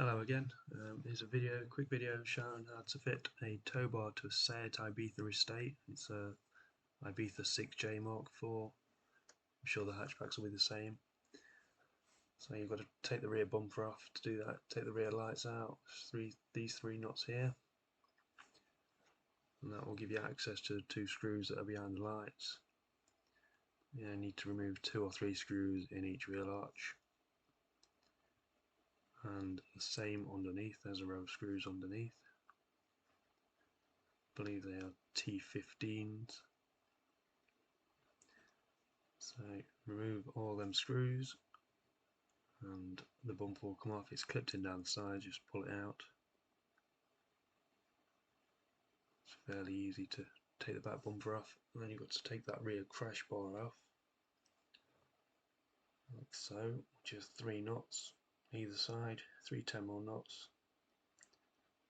Hello again. Here's a quick video showing how to fit a tow bar to a Seat Ibiza estate. It's a Ibiza 6J Mk4. I'm sure the hatchbacks will be the same. So you've got to take the rear bumper off to do that. Take the rear lights out. These three nuts here, and that will give you access to the two screws that are behind the lights. You need to remove 2 or 3 screws in each rear arch. And the same underneath, there's a row of screws underneath. I believe they are T15s. So remove all them screws and the bumper will come off. It's clipped in down the side, just pull it out. It's fairly easy to take the back bumper off, and then you've got to take that rear crash bar off, like so, which is 3 nuts either side, 3 10mm nuts,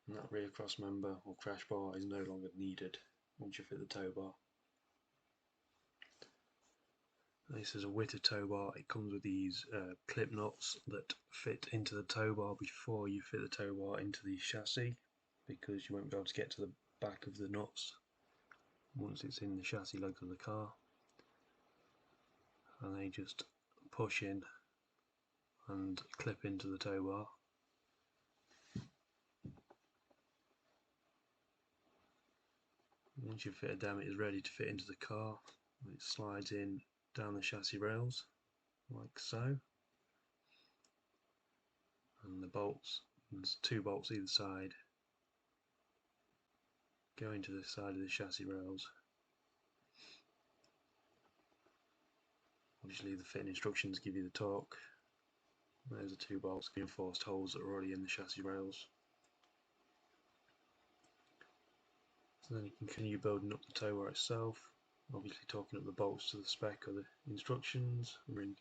and that rear cross member or crash bar is no longer needed once you fit the tow bar. This is a witter tow bar. It comes with these clip nuts that fit into the tow bar before you fit the tow bar into the chassis, because you won't be able to get to the back of the nuts once it's in the chassis leg of the car, and they just push in and clip into the tow bar. Once you've fitted them, it is ready to fit into the car. It slides in down the chassis rails like so, and the bolts, there's 2 bolts either side, go into the side of the chassis rails. Obviously the fitting instructions give you the torque. There's the 2 bolts, reinforced holes that are already in the chassis rails. So then you can continue building up the tow bar itself, obviously torquing up the bolts to the spec of the instructions, ring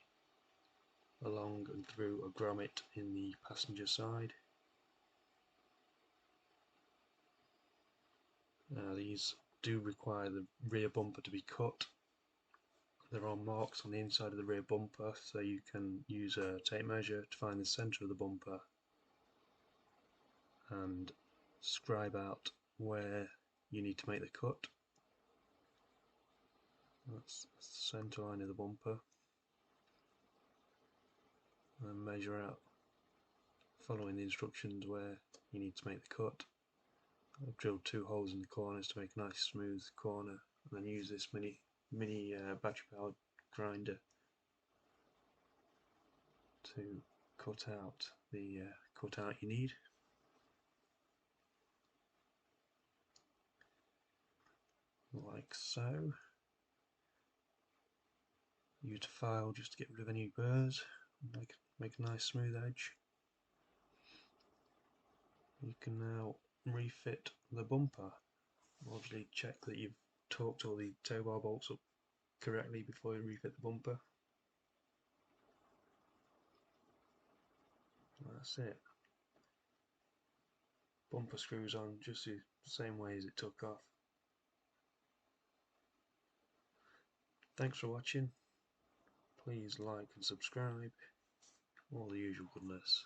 along and through a grommet in the passenger side. These do require the rear bumper to be cut. There are marks on the inside of the rear bumper, so you can use a tape measure to find the centre of the bumper and scribe out where you need to make the cut. That's the centre line of the bumper, and measure out, following the instructions, where you need to make the cut. I've drilled 2 holes in the corners to make a nice smooth corner, and then use this mini battery powered grinder to cut out the cutout you need. Like so. Use a file just to get rid of any burrs, make a nice smooth edge. You can now refit the bumper. Obviously check that you've torqued all the tow bar bolts up correctly before you refit the bumper. That's it. Bumper screws on just the same way as it took off. Thanks for watching. Please like and subscribe. All the usual goodness.